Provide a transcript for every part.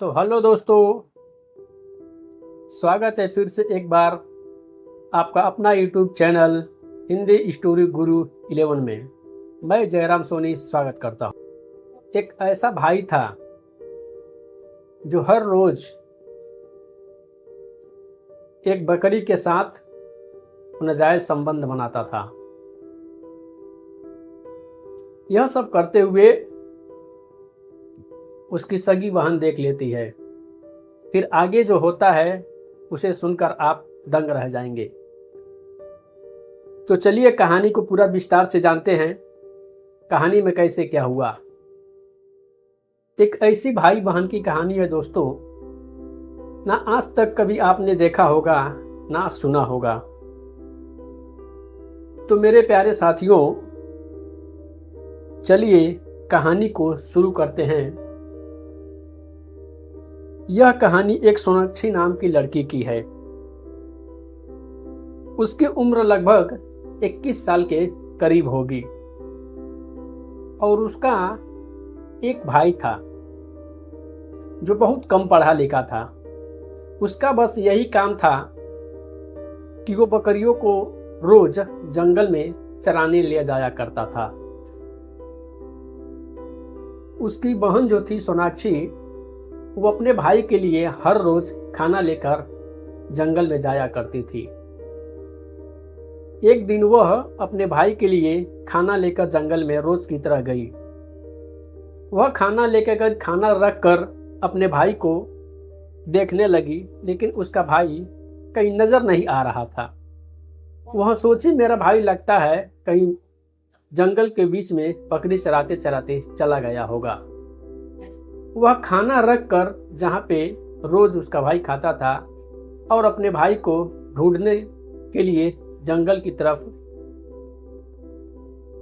तो हेलो दोस्तों, स्वागत है फिर से एक बार आपका अपना यूट्यूब चैनल हिंदी स्टोरी गुरु 11 में। मैं जयराम सोनी स्वागत करता हूँ। एक ऐसा भाई था जो हर रोज एक बकरी के साथ नाजायज संबंध बनाता था। यह सब करते हुए उसकी सगी बहन देख लेती है। फिर आगे जो होता है उसे सुनकर आप दंग रह जाएंगे। तो चलिए कहानी को पूरा विस्तार से जानते हैं। कहानी में कैसे क्या हुआ। एक ऐसी भाई बहन की कहानी है दोस्तों, ना आज तक कभी आपने देखा होगा ना सुना होगा। तो मेरे प्यारे साथियों, चलिए कहानी को शुरू करते हैं। यह कहानी एक सोनाक्षी नाम की लड़की की है। उसकी उम्र लगभग 21 साल के करीब होगी और उसका एक भाई था जो बहुत कम पढ़ा लिखा था। उसका बस यही काम था कि वो बकरियों को रोज जंगल में चराने ले जाया करता था। उसकी बहन जो थी सोनाक्षी, वो अपने भाई के लिए हर रोज खाना लेकर जंगल में जाया करती थी। एक दिन वह अपने भाई के लिए खाना लेकर जंगल में रोज की तरह गई। वह खाना लेकर खाना रख कर अपने भाई को देखने लगी, लेकिन उसका भाई कहीं नजर नहीं आ रहा था। वह सोची मेरा भाई लगता है कहीं जंगल के बीच में बकरी चराते चराते चला गया होगा। वह खाना रख कर जहाँ पे रोज उसका भाई खाता था और अपने भाई को ढूंढने के लिए जंगल की तरफ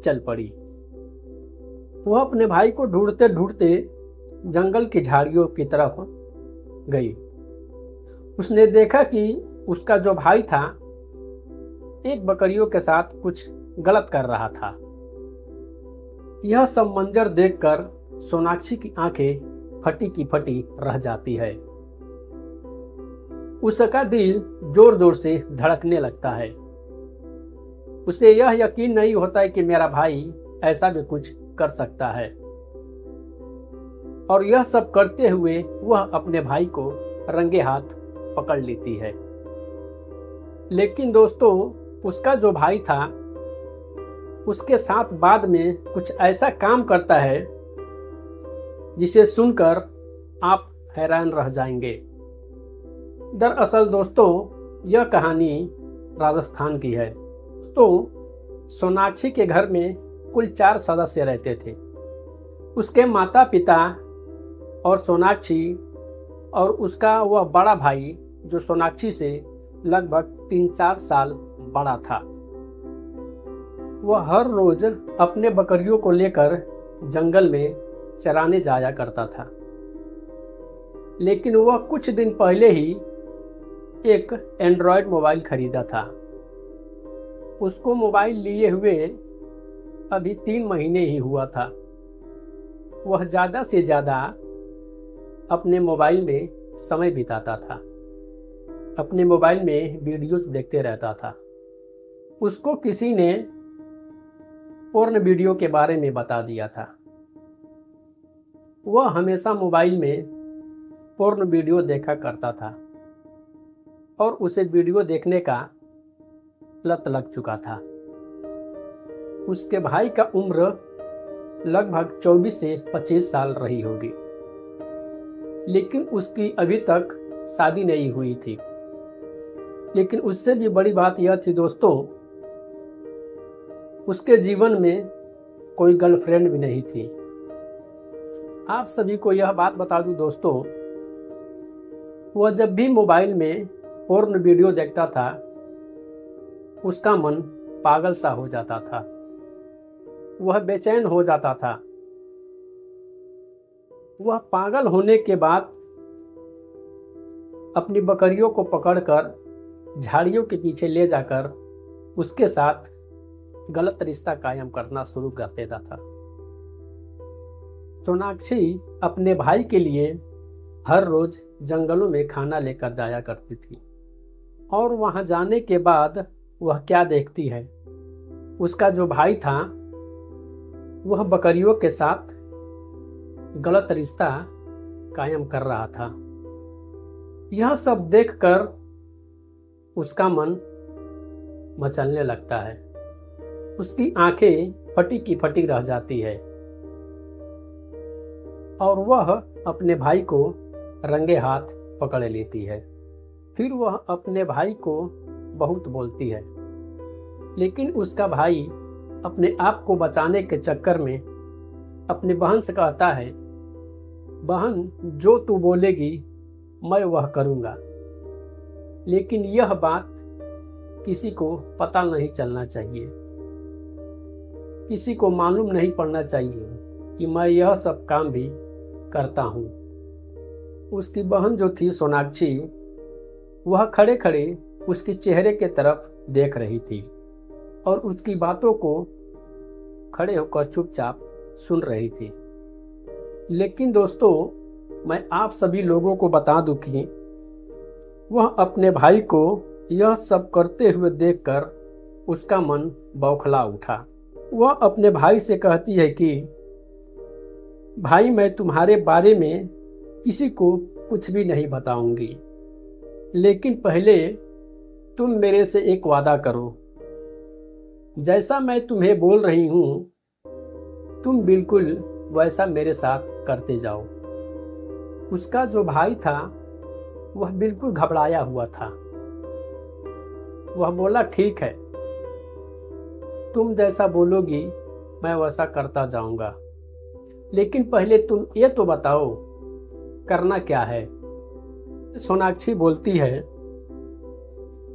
चल पड़ी। वह अपने भाई को ढूंढते ढूंढते जंगल की झाड़ियों की तरफ गई। उसने देखा कि उसका जो भाई था एक बकरियों के साथ कुछ गलत कर रहा था। यह सब मंजर देखकर सोनाक्षी की आंखें फटी की फटी रह जाती है। उसका दिल जोर जोर से धड़कने लगता है। उसे यह यकीन नहीं होता है कि मेरा भाई ऐसा भी कुछ कर सकता है। और यह सब करते हुए वह अपने भाई को रंगे हाथ पकड़ लेती है। लेकिन दोस्तों, उसका जो भाई था उसके साथ बाद में कुछ ऐसा काम करता है जिसे सुनकर आप हैरान रह जाएंगे। दरअसल दोस्तों, यह कहानी राजस्थान की है। तो सोनाक्षी के घर में कुल 4 सदस्य रहते थे। उसके माता पिता और सोनाक्षी और उसका वह बड़ा भाई जो सोनाक्षी से लगभग 3-4 साल बड़ा था। वह हर रोज अपने बकरियों को लेकर जंगल में चराने जाया करता था। लेकिन वह कुछ दिन पहले ही एक एंड्रॉयड मोबाइल खरीदा था। उसको मोबाइल लिए हुए अभी 3 महीने ही हुआ था। वह ज़्यादा से ज़्यादा अपने मोबाइल में समय बिताता था। अपने मोबाइल में वीडियोस देखते रहता था। उसको किसी ने पोर्न वीडियो के बारे में बता दिया था। वह हमेशा मोबाइल में पोर्न वीडियो देखा करता था और उसे वीडियो देखने का लत लग चुका था। उसके भाई का उम्र लगभग 24 से 25 साल रही होगी, लेकिन उसकी अभी तक शादी नहीं हुई थी। लेकिन उससे भी बड़ी बात यह थी दोस्तों, उसके जीवन में कोई गर्लफ्रेंड भी नहीं थी। आप सभी को यह बात बता दूं दोस्तों, वह जब भी मोबाइल में पोर्न वीडियो देखता था उसका मन पागल सा हो जाता था। वह बेचैन हो जाता था। वह पागल होने के बाद अपनी बकरियों को पकड़कर झाड़ियों के पीछे ले जाकर उसके साथ गलत रिश्ता कायम करना शुरू कर देता था। सोनाक्षी अपने भाई के लिए हर रोज जंगलों में खाना लेकर जाया करती थी। और वहां जाने के बाद वह क्या देखती है, उसका जो भाई था वह बकरियों के साथ गलत रिश्ता कायम कर रहा था। यह सब देखकर उसका मन मचलने लगता है। उसकी आंखें फटी की फटी रह जाती है और वह अपने भाई को रंगे हाथ पकड़ लेती है। फिर वह अपने भाई को बहुत बोलती है, लेकिन उसका भाई अपने आप को बचाने के चक्कर में अपनी बहन से कहता है, बहन जो तू बोलेगी मैं वह करूँगा। लेकिन यह बात किसी को पता नहीं चलना चाहिए, किसी को मालूम नहीं पड़ना चाहिए कि मैं यह सब काम भी करता हूँ। उसकी बहन जो थी सोनाक्षी, वह खड़े खड़े उसके चेहरे के तरफ देख रही थी और उसकी बातों को खड़े होकर चुपचाप सुन रही थी। लेकिन दोस्तों, मैं आप सभी लोगों को बता दूं कि वह अपने भाई को यह सब करते हुए देखकर उसका मन बौखला उठा। वह अपने भाई से कहती है कि भाई, मैं तुम्हारे बारे में किसी को कुछ भी नहीं बताऊंगी, लेकिन पहले तुम मेरे से एक वादा करो। जैसा मैं तुम्हें बोल रही हूं, तुम बिल्कुल वैसा मेरे साथ करते जाओ। उसका जो भाई था वह बिल्कुल घबराया हुआ था। वह बोला, ठीक है, तुम जैसा बोलोगी मैं वैसा करता जाऊंगा, लेकिन पहले तुम ये तो बताओ करना क्या है। सोनाक्षी बोलती है,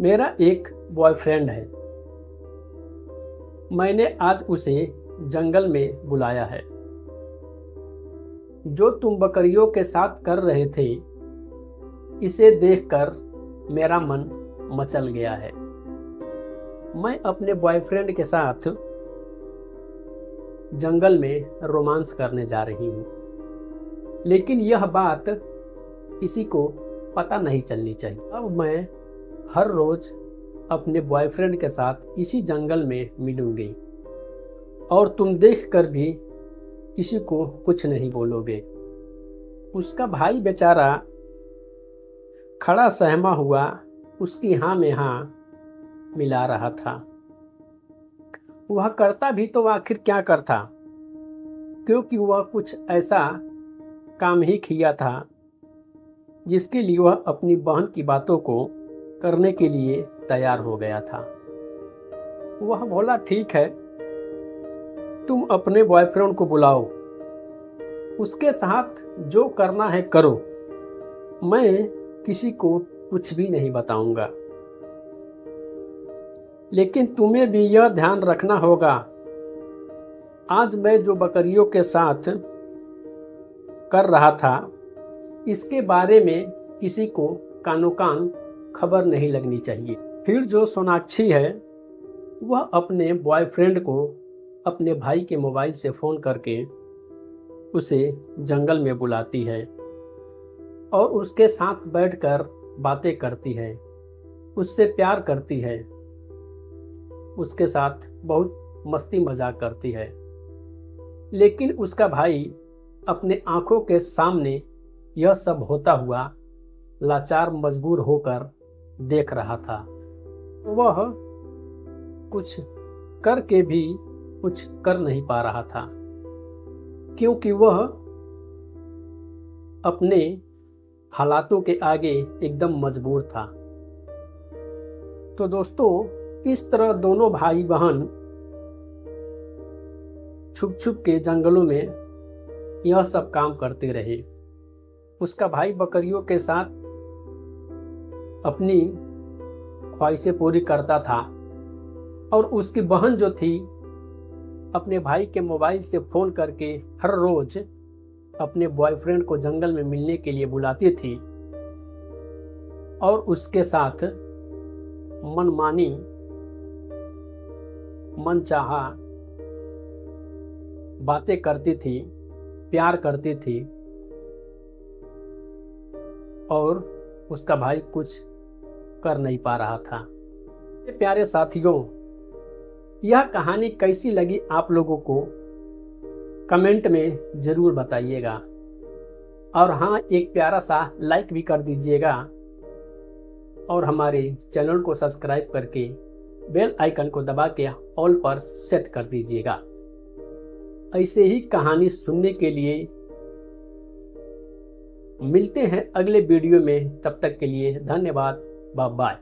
मेरा एक बॉयफ्रेंड है, मैंने आज उसे जंगल में बुलाया है। जो तुम बकरियों के साथ कर रहे थे, इसे देखकर मेरा मन मचल गया है। मैं अपने बॉयफ्रेंड के साथ जंगल में रोमांस करने जा रही हूँ, लेकिन यह बात किसी को पता नहीं चलनी चाहिए। अब मैं हर रोज अपने बॉयफ्रेंड के साथ इसी जंगल में मिलूंगी और तुम देखकर भी किसी को कुछ नहीं बोलोगे। उसका भाई बेचारा खड़ा सहमा हुआ उसकी हाँ में हाँ मिला रहा था। वह करता भी तो आखिर क्या करता, क्योंकि वह कुछ ऐसा काम ही किया था जिसके लिए वह अपनी बहन की बातों को करने के लिए तैयार हो गया था। वह बोला, ठीक है, तुम अपने बॉयफ्रेंड को बुलाओ, उसके साथ जो करना है करो, मैं किसी को कुछ भी नहीं बताऊंगा। लेकिन तुम्हें भी यह ध्यान रखना होगा, आज मैं जो बकरियों के साथ कर रहा था, इसके बारे में किसी को कानो कान खबर नहीं लगनी चाहिए। फिर जो सोनाक्षी है, वह अपने बॉयफ्रेंड को अपने भाई के मोबाइल से फ़ोन करके उसे जंगल में बुलाती है और उसके साथ बैठकर बातें करती है, उससे प्यार करती है, उसके साथ बहुत मस्ती मजाक करती है। लेकिन उसका भाई अपने आंखों के सामने यह सब होता हुआ लाचार मजबूर होकर देख रहा था। वह कुछ करके भी कुछ कर नहीं पा रहा था, क्योंकि वह अपने हालातों के आगे एकदम मजबूर था। तो दोस्तों, इस तरह दोनों भाई बहन छुप छुप के जंगलों में यह सब काम करते रहे। उसका भाई बकरियों के साथ अपनी ख्वाहिशें पूरी करता था और उसकी बहन जो थी अपने भाई के मोबाइल से फ़ोन करके हर रोज अपने बॉयफ्रेंड को जंगल में मिलने के लिए बुलाती थी और उसके साथ मनमानी मनचाहा बातें करती थी, प्यार करती थी। और उसका भाई कुछ कर नहीं पा रहा था। प्यारे साथियों, यह कहानी कैसी लगी आप लोगों को कमेंट में ज़रूर बताइएगा, और हाँ, एक प्यारा सा लाइक भी कर दीजिएगा और हमारे चैनल को सब्सक्राइब करके बेल आइकन को दबा के ऑल पर सेट कर दीजिएगा। ऐसे ही कहानी सुनने के लिए मिलते हैं अगले वीडियो में। तब तक के लिए धन्यवाद। Bye bye.